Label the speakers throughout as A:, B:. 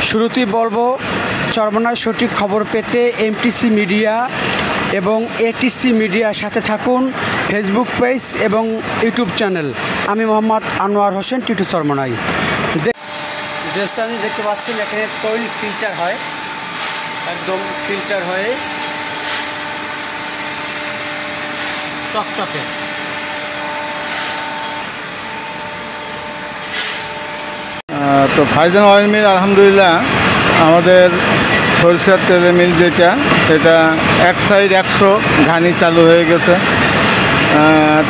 A: শুরুতেই বলবো চরমনায় সঠিক খবর পেতে এমটিসি মিডিয়া এবং এটিসি মিডিয়ার সাথে থাকুন, ফেসবুক পেজ এবং ইউটিউব চ্যানেল। আমি মোহাম্মদ আনোয়ার হোসেন, টিটু চরমনাই। যে স্থানে দেখতে পাচ্ছেন এখানে তৈল ফিল্টার হয়, একদম ফিল্টার হয়ে চকচকে।
B: তো ভাইজান অয়েল মিল আলহামদুলিল্লাহ আমাদের সরিষার তেলের মিল যেটা, সেটা এক সাইড 100 ঘানি চালু হয়ে গেছে।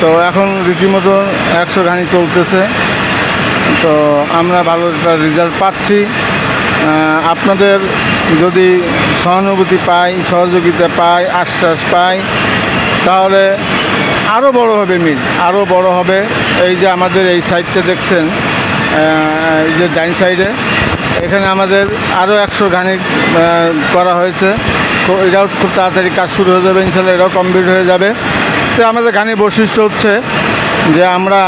B: তো এখন রীতিমতো 100 ঘানি চলতেছে। তো আমরা ভালো একটা রেজাল্ট পাচ্ছি। আপনাদের যদি সহানুভূতি পাই, সহযোগিতা পাই, আশ্বাস পাই, তাহলে আরও বড় হবে মিল, আরও বড় হবে। এই যে আমাদের এই সাইডটা দেখছেন, এই যে ডাইন সাইডে, এখানে আমাদের আরও 100 ঘানি করা হয়েছে। তো এটাও খুব তাড়াতাড়ি কাজ শুরু হয়ে যাবে, ইনশাল্লাহ এটাও কমপ্লিট হয়ে যাবে। তো আমাদের ঘানির বৈশিষ্ট্য হচ্ছে যে আমরা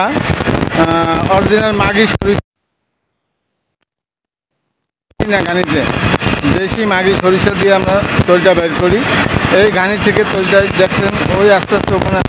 B: অরিজিনাল মাগি সরিষা না, ঘানিতে দেশি মাগি সরিষা দিয়ে আমরা তৈলটা বের করি। এই ঘানি থেকে তৈলটা দেখছেন ওই আস্তে আস্তে ওখানে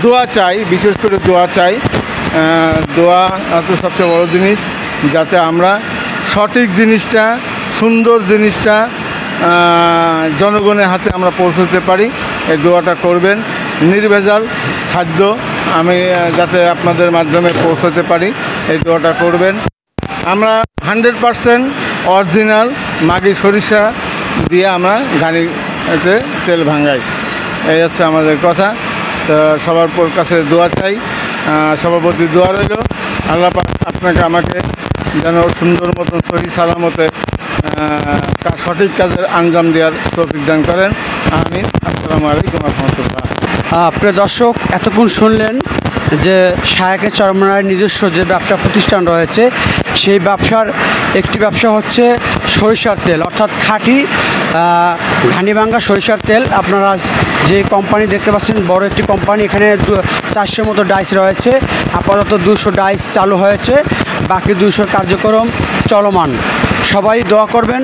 B: দোয়া চাই, বিশেষ করে দোয়া চাই। দোয়া হচ্ছে সবচেয়ে বড় জিনিস, যাতে আমরা সঠিক জিনিসটা, সুন্দর জিনিসটা জনগণের হাতে আমরা পৌঁছতে পারি। এই দোয়াটা করবেন। নির্ভেজাল খাদ্য আমি যাতে আপনাদের মাধ্যমে পৌঁছতে পারি, এই দোয়াটা করবেন। আমরা 100% অরিজিনাল মাগি সরিষা দিয়ে আমরা ঘানিতে তেল ভাঙাই। এই হচ্ছে আমাদের কথা। তো সবার কাছে দোয়া চাই, সবার প্রতি দোয়া রইল। আল্লাহ পাক আপনাকে আমাকে যেন সুন্দর মতন সহি সালামতে সঠিক কাজের আঞ্জাম দেওয়ার তৌফিক দান করেন। আমিন। আসসালামু আলাইকুম ওয়া রাহমাতুল্লাহ।
A: প্রিয় দর্শক, এতক্ষণ শুনলেন যে শায়েকে চরমনায় নিজস্ব যে ব্যবসা প্রতিষ্ঠান রয়েছে, সেই ব্যবসার একটি ব্যবসা হচ্ছে সরিষার তেল, অর্থাৎ খাঁটি ঘানিভাঙ্গা সরিষার তেল। আপনারা যে কোম্পানি দেখতে পাচ্ছেন, বড় একটি কোম্পানি, এখানে 400 মতো ডাইস রয়েছে। আপাতত 200 ডাইস চালু হয়েছে, বাকি 200 কার্যক্রম চলমান। সবাই দোয়া করবেন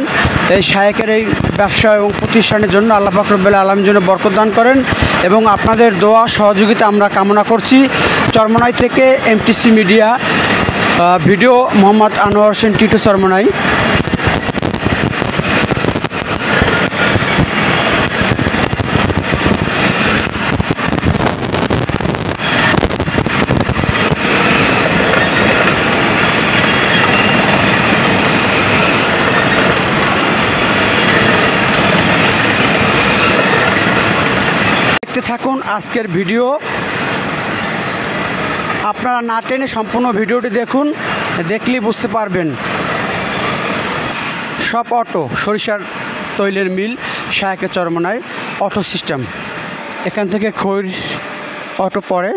A: এই শায়েকের এই ব্যবসা এবং প্রতিষ্ঠানের জন্য। আল্লাহ পাক রব্বুল আলামিন যেন বরকত দান করেন এবং আপনাদের দোয়া সহযোগিতা আমরা কামনা করছি। চরমনাই থেকে MTC media, video Mohammad Anwar Hossain, Titu Charmonai. দেখতে থাকুন আজকের ভিডিও। আপনারা না টেনে সম্পূর্ণ ভিডিওটি দেখুন, দেখলেই বুঝতে পারবেন। সব অটো, সরিষার তৈলের মিল শায়েকে চরমনায় অটো সিস্টেম। এখান থেকে খৈর অটো পড়ে।